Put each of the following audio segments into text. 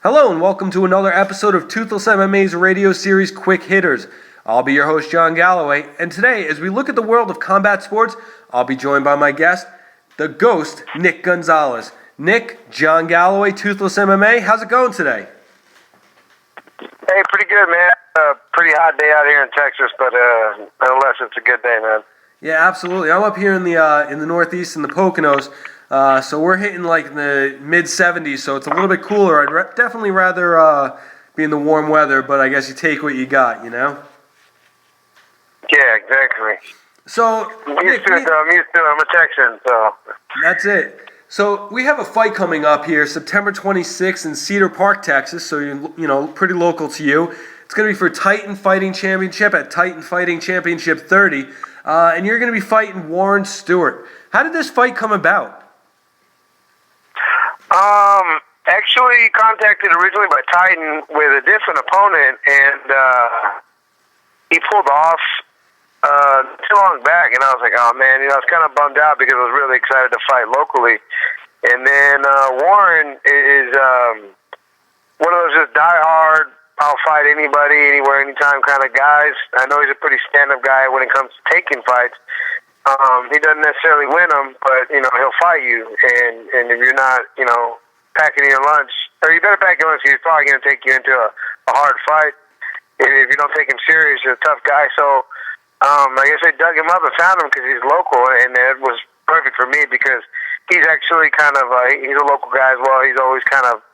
Hello and welcome to another episode of Toothless MMA's radio series Quick Hitters. I'll be your host, John Galloway, and today, as we look at the world of combat sports, I'll be joined by my guest, the Ghost, Nick Gonzalez. Nick, John Galloway, Toothless MMA, how's it going today? Hey, pretty good, man. Pretty hot day out here in Texas, but nonetheless, it's a good day, man. Yeah, absolutely. I'm up here in the Northeast in the Poconos, so we're hitting like the mid-70s, so it's a little bit cooler. I'd definitely rather be in the warm weather, but I guess you take what you got, you know? Yeah, exactly. So, I'm used to it. I'm a Texan, so. That's it. So we have a fight coming up here, September 26th in Cedar Park, Texas. So you know, pretty local to you. It's going to be for Titan Fighting Championship at Titan Fighting Championship 30, and you're going to be fighting Warren Stewart. How did this fight come about? Actually contacted originally by Titan with a different opponent, and he pulled off too long back, and I was like, oh man, I was kind of bummed out because I was really excited to fight locally. And then Warren is one of those just die-hard, I'll fight anybody, anywhere, anytime kind of guys. I know he's a pretty stand-up guy when it comes to taking fights. He doesn't necessarily win them, but he'll fight you. And if you're not, packing your lunch, or you better pack your lunch, he's probably going to take you into a hard fight. If you don't take him serious, you're a tough guy. So I guess I dug him up and found him because he's local, and it was perfect for me because he's actually kind of he's a local guy as well. He's always kind of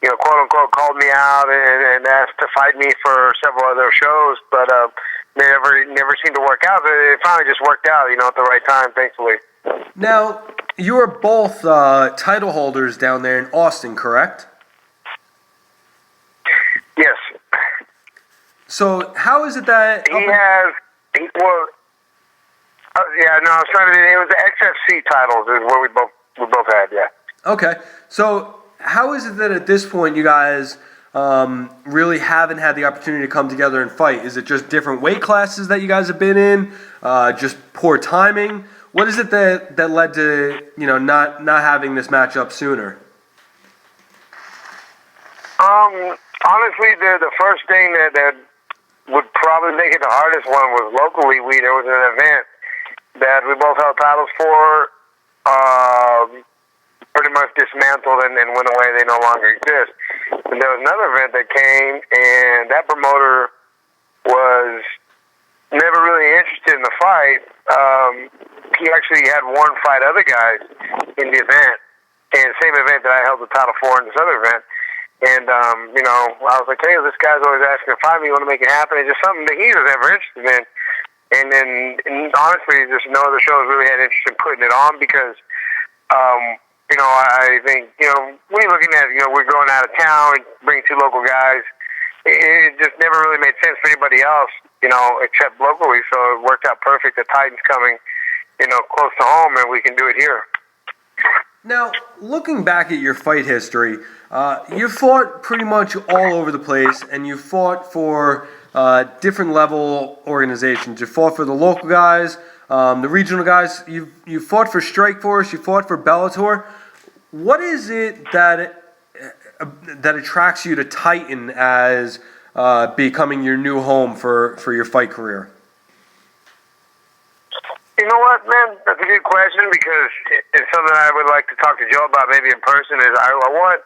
quote unquote called me out and asked to fight me for several other shows, but they never seemed to work out. But it finally just worked out, at the right time, thankfully. Now you are both title holders down there in Austin, correct? Yes. So how is it that he has? I was trying to. It was the XFC titles is what we both had. Yeah. Okay. So how is it that at this point you guys really haven't had the opportunity to come together and fight? Is it just different weight classes that you guys have been in? Just poor timing? What is it that led to not having this matchup sooner? Honestly, the first thing that would probably make it the hardest one was locally. There was an event that we both held titles for, pretty much dismantled and went away. They no longer exist. And there was another event that came, and that promoter was never really interested in the fight. He actually had one fight other guys in the event, and same event that I held the title for in this other event. And, I was like, hey, this guy's always asking to fight me. You want to make it happen? It's just something that he was ever interested in. And honestly, just no other shows really had interest in putting it on because, I think, when you're looking at, we're going out of town, bringing two local guys, it just never really made sense for anybody else, except locally. So it worked out perfect. The Titan's coming, close to home, and we can do it here. Now, looking back at your fight history, you fought pretty much all over the place, and you fought for different level organizations. You fought for the local guys, the regional guys. You fought for Strikeforce. You fought for Bellator. What is it that attracts you to Titan as becoming your new home for your fight career? You know what, man? That's a good question because it's something I would like to talk to Joe about maybe in person. Is I want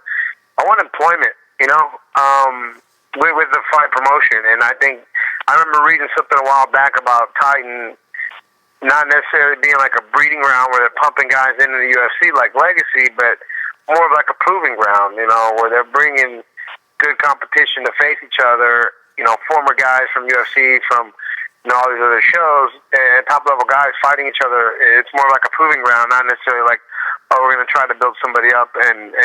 employment, with the fight promotion, and I think I remember reading something a while back about Titan not necessarily being like a breeding ground where they're pumping guys into the UFC like Legacy, but more of like a proving ground, where they're bringing good competition to face each other. Former guys from UFC, from all these other shows, and top-level guys fighting each other. It's more like a proving ground, not necessarily like, oh, we're going to try to build somebody up and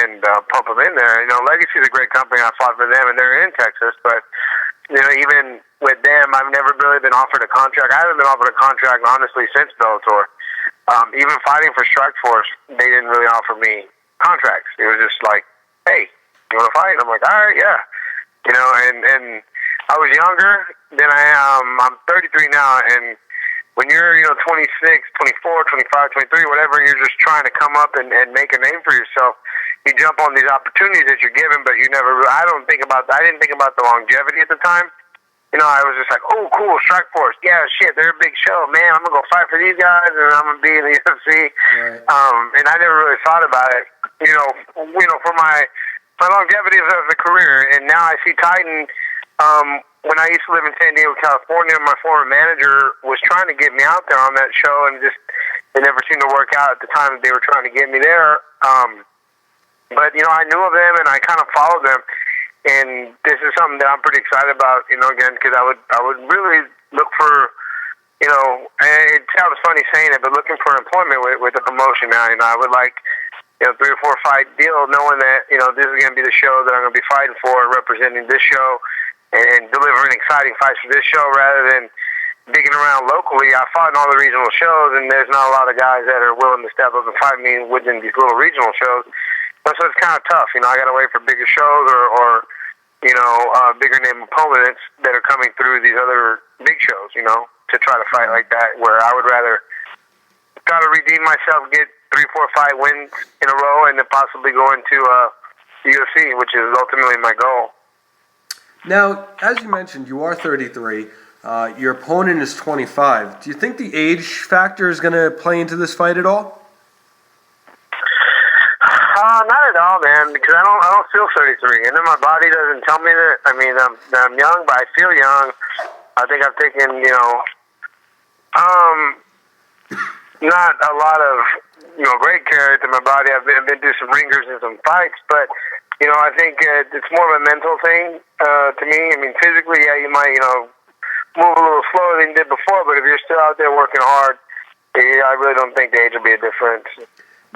pump them in there. Legacy is a great company. I fought for them, and they're in Texas. But, even with them, I've never really been offered a contract. I haven't been offered a contract, honestly, since Bellator. Even fighting for Strikeforce, they didn't really offer me contracts. It was just like, hey, you want to fight? And I'm like, all right, yeah. And I was younger than I am. I'm 33 now, and when you're, 26, 24, 25, 23, whatever, you're just trying to come up and make a name for yourself. you jump on these opportunities that you're given, but you never. I didn't think about the longevity at the time. I was just like, oh, cool, Strike Force. Yeah, shit, they're a big show, man. I'm gonna go fight for these guys, and I'm gonna be in the UFC. Right. And I never really thought about it. For my longevity of the career, and now I see Titan. When I used to live in San Diego, California, my former manager was trying to get me out there on that show, and it never seemed to work out at the time that they were trying to get me there. But I knew of them, and I kind of followed them, and this is something that I'm pretty excited about. Again, because I would really look for, and it sounds funny saying it, but looking for employment with the promotion now. I would like, 3 or 4 fight deal, knowing that this is going to be the show that I'm going to be fighting for, representing this show, and delivering exciting fights for this show rather than digging around locally. I fought in all the regional shows, and there's not a lot of guys that are willing to step up and fight me within these little regional shows. So it's kind of tough. I got to wait for bigger shows or bigger name opponents that are coming through these other big shows, to try to fight like that, where I would rather try to redeem myself, get 3, 4 fight wins in a row, and then possibly go into UFC, which is ultimately my goal. Now, as you mentioned, you are 33. Your opponent is 25. Do you think the age factor is going to play into this fight at all? Not at all, man. Because I don't feel 33, and then my body doesn't tell me that. I mean, I'm young, but I feel young. I think I've taken, not a lot of, great care to my body. I've been through some ringers and some fights, but. I think it's more of a mental thing to me. I mean, physically, yeah, you might, move a little slower than you did before, but if you're still out there working hard, I really don't think the age will be a difference.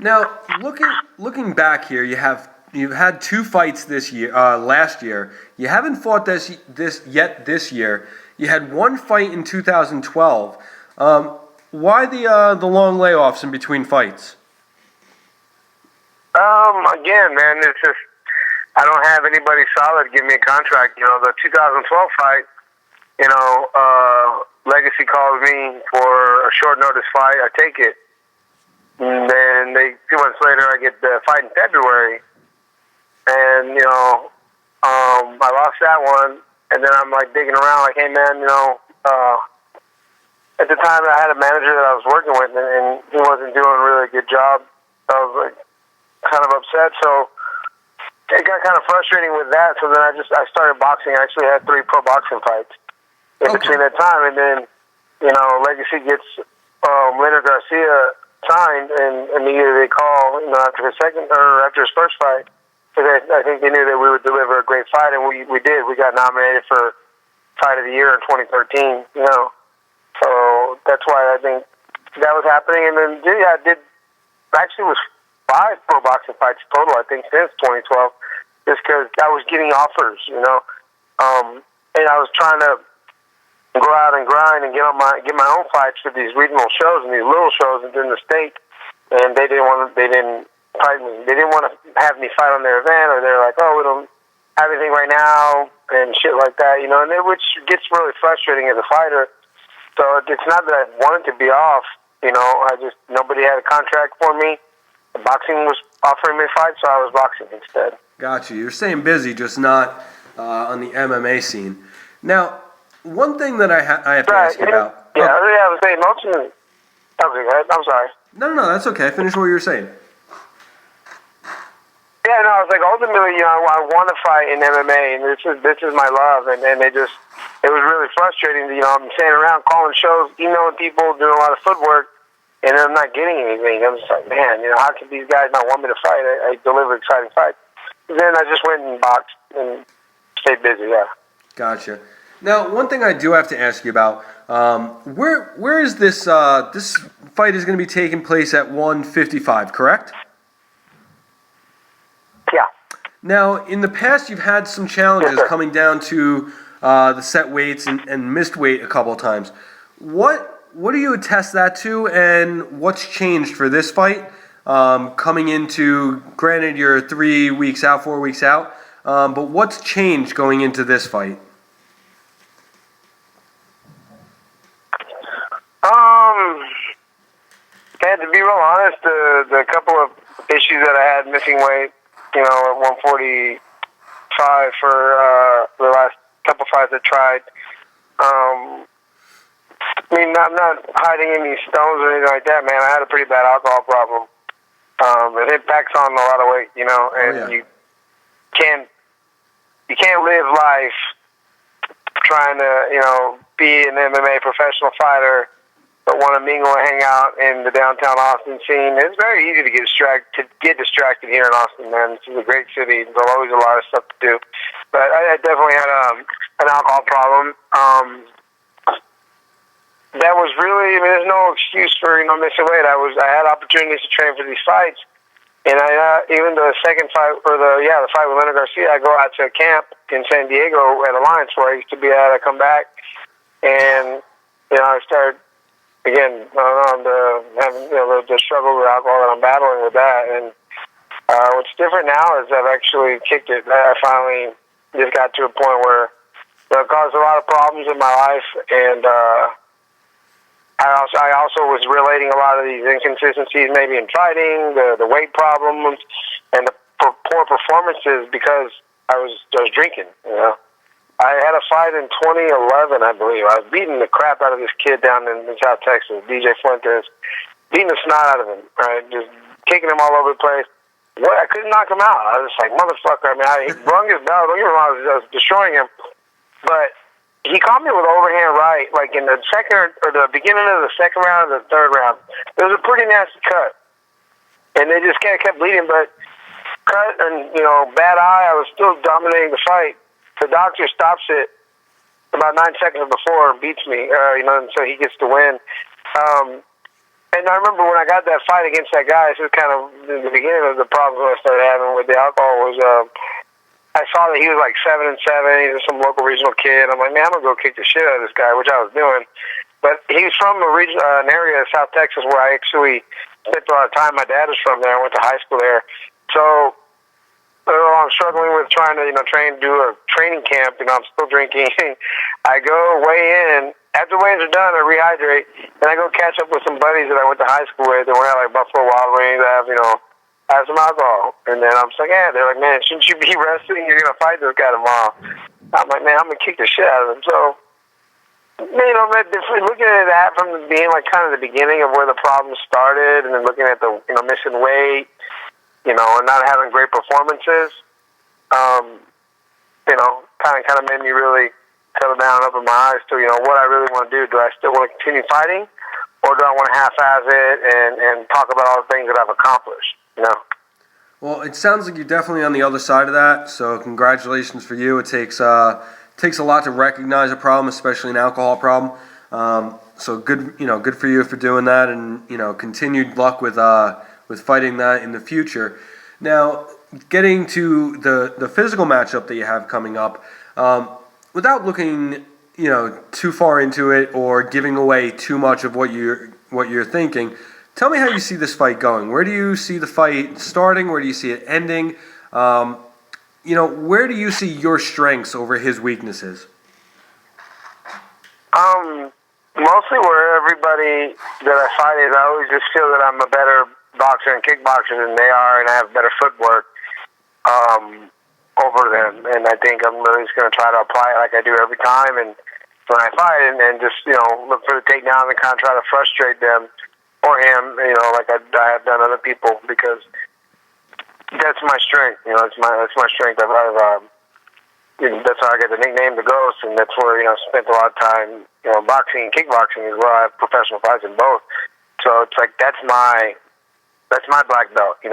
Now, looking back here, you've had 2 fights this year, last year. You haven't fought this year. You had 1 fight in 2012. Why the long layoffs in between fights? Again, man, it's just. I don't have anybody solid give me a contract. The 2012 fight, Legacy calls me for a short notice fight. I take it. And then 2 months later, I get the fight in February. And, I lost that one. And then I'm like digging around like, hey man, at the time I had a manager that I was working with and he wasn't doing a really good job. I was like kind of upset. So, it got kind of frustrating with that, so then I started boxing. I actually had 3 pro boxing fights in between that time, and then Legacy gets Leonard Garcia signed, and immediately they call after his first fight, because I think they knew that we would deliver a great fight, and we did. We got nominated for Fight of the Year in 2013. So that's why I think that was happening, and then I did actually was 5 pro boxing fights total, I think, since 2012, just because I was getting offers, and I was trying to go out and grind and get my own fights for these regional shows and these little shows within the state, and they didn't fight me. They didn't want to have me fight on their event, or they're like, oh, we don't have anything right now, and shit like that, and which gets really frustrating as a fighter. So it's not that I wanted to be off, nobody had a contract for me. The boxing was offering me fights, so I was boxing instead. Gotcha. You're staying busy, just not on the MMA scene. Now, one thing that I have to ask you about. Yeah, I was saying, okay, I'm sorry. No, that's okay. Finish what you were saying. Yeah, no, I was like, ultimately, I want to fight in MMA, and this is my love, and it was really frustrating. I'm standing around calling shows, emailing people, doing a lot of footwork, and I'm not getting anything. I'm just like, man, how can these guys not want me to fight? I deliver exciting fights. And then I just went and boxed and stayed busy, yeah. Gotcha. Now, one thing I do have to ask you about, where is this, this fight is going to be taking place at 155, correct? Yeah. Now, in the past, you've had some challenges coming down to the set weights and missed weight a couple of times. What do you attest that to, and what's changed for this fight? Coming into, granted, you're 3 weeks out, 4 weeks out, but what's changed going into this fight? Man, to be real honest, the couple of issues that I had, missing weight, at 145 for the last couple fights I tried. I mean, I'm not hiding any stones or anything like that, man. I had a pretty bad alcohol problem. It impacts on a lot of weight, and you can't live life trying to, be an MMA professional fighter, but want to mingle and hang out in the downtown Austin scene. It's very easy to get distracted here in Austin, man. This is a great city. There's always a lot of stuff to do. But I definitely had an alcohol problem. That was really, there's no excuse for, missing weight. I had opportunities to train for these fights. And even the second fight, the fight with Leonard Garcia, I go out to a camp in San Diego at Alliance where I used to be at. I come back and, I started, again, having, the struggle with alcohol that I'm battling with that. And what's different now is I've actually kicked it. I finally just got to a point where it caused a lot of problems in my life, and I also was relating a lot of these inconsistencies maybe in fighting, the weight problems, and the poor performances because I was drinking, I had a fight in 2011, I believe. I was beating the crap out of this kid down in South Texas, DJ Fuentes, beating the snot out of him, right? Just kicking him all over the place. I couldn't knock him out. I was just like, motherfucker. I mean, he rung his bell. Don't get me wrong, I was destroying him. But he caught me with overhand right, like in the second or the beginning of the second round or the third round. It was a pretty nasty cut. And they just kept bleeding, but cut and, bad eye, I was still dominating the fight. The doctor stops it about 9 seconds before and beats me, and so he gets to win. And I remember when I got that fight against that guy, this is kind of the beginning of the problems I started having with the alcohol was I saw that he was like 7-7. He's some local regional kid. I'm like, man, I'm going to go kick the shit out of this guy, which I was doing. But he's from an area of South Texas where I actually spent a lot of time. My dad is from there. I went to high school there. So I'm struggling with trying to, do a training camp. I'm still drinking. I go weigh in. After weigh-ins are done, I rehydrate, and I go catch up with some buddies that I went to high school with. They were at like Buffalo Wild Wings. I have some alcohol. And then I'm just like, they're like, man, shouldn't you be resting? You're going to fight this guy tomorrow. I'm like, man, I'm going to kick the shit out of him. So, looking at that from being like kind of the beginning of where the problem started, and then looking at the, missing weight, and not having great performances, kind of made me really settle down and open my eyes to, what I really want to do. Do I still want to continue fighting, or do I want to half-ass it and talk about all the things that I've accomplished, Well, it sounds like you're definitely on the other side of that, so congratulations for you. It takes a lot to recognize a problem, especially an alcohol problem. So good, good for you for doing that, and continued luck with fighting that in the future. Now, getting to the physical matchup that you have coming up, without looking too far into it or giving away too much of what you're thinking, tell me how you see this fight going. Where do you see the fight starting? Where do you see it ending? Where do you see your strengths over his weaknesses? Mostly where everybody that I fight is, I always just feel that I'm a better boxer and kickboxer than they are, and I have better footwork over them. And I think I'm really just going to try to apply it like I do every time. And when I fight, and just look for the takedown and kind of try to frustrate them or him, like I have done other people, because that's my strength. That's my strength. That's how I get the nickname the Ghost, and that's where I spent a lot of time. Boxing and kickboxing as well. I have professional fights in both, so it's like that's my black belt. You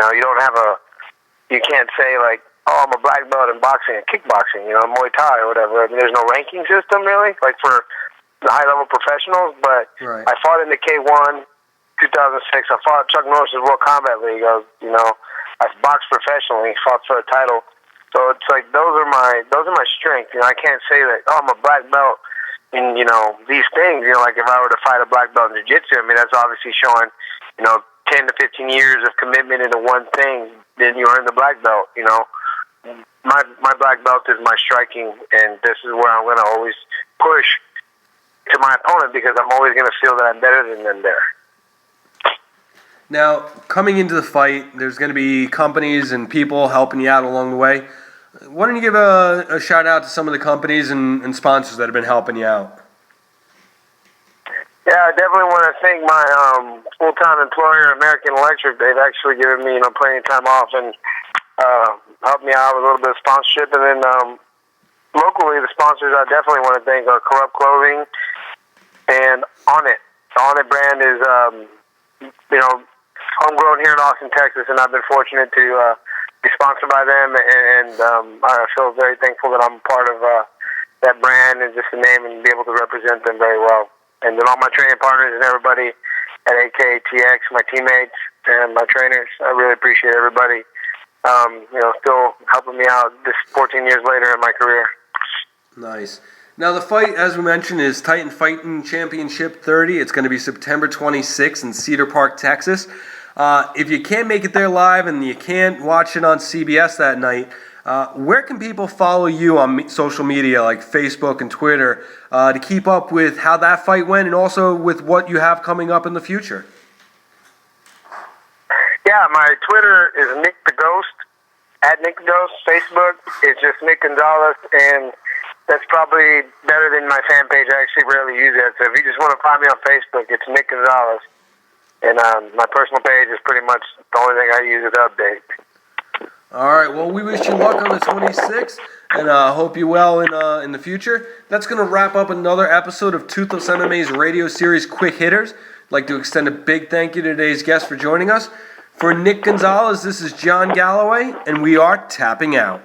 can't say like, oh, I'm a black belt in boxing and kickboxing. Muay Thai or whatever. I mean, there's no ranking system really, like for the high level professionals. But right. I fought in the K1 2006. I fought Chuck Norris's World Combat League. I boxed professionally, fought for a title. So it's like those are my strengths. I can't say that, oh, I'm a black belt in these things. Like if I were to fight a black belt in jiu-jitsu, I mean that's obviously showing 10 to 15 years of commitment into one thing. Then you earn the black belt. My black belt is my striking, and this is where I'm going to always push to my opponent, because I'm always going to feel that I'm better than them there. Now, coming into the fight, there's going to be companies and people helping you out along the way. Why don't you give a shout out to some of the companies and sponsors that have been helping you out? Yeah, I definitely want to thank my full-time employer, American Electric. They've actually given me, plenty of time off and helped me out with a little bit of sponsorship. And then locally, the sponsors I definitely want to thank are Corrupt Clothing and On It. The On It brand is, homegrown here in Austin, Texas, and I've been fortunate to be sponsored by them. And I feel very thankful that I'm part of that brand and just the name and be able to represent them very well. And then all my training partners and everybody at AKTX, my teammates and my trainers, I really appreciate everybody, still helping me out this 14 years later in my career. Nice. Now, the fight, as we mentioned, is Titan Fighting Championship 30. It's going to be September 26th in Cedar Park, Texas. If you can't make it there live and you can't watch it on CBS that night, where can people follow you on social media like Facebook and Twitter to keep up with how that fight went and also with what you have coming up in the future? Yeah, my Twitter is Nick the Ghost, at Nick the Ghost. Facebook is just Nick Gonzalez, and that's probably better than my fan page. I actually rarely use it. So if you just want to find me on Facebook, it's Nick Gonzalez. And my personal page is pretty much the only thing I use to update. All right, well, we wish you luck on the 26th, and hope you well in the future. That's going to wrap up another episode of Toothless MMA's radio series Quick Hitters. I'd like to extend a big thank you to today's guest for joining us. For Nick Gonzalez, this is John Galloway, and we are tapping out.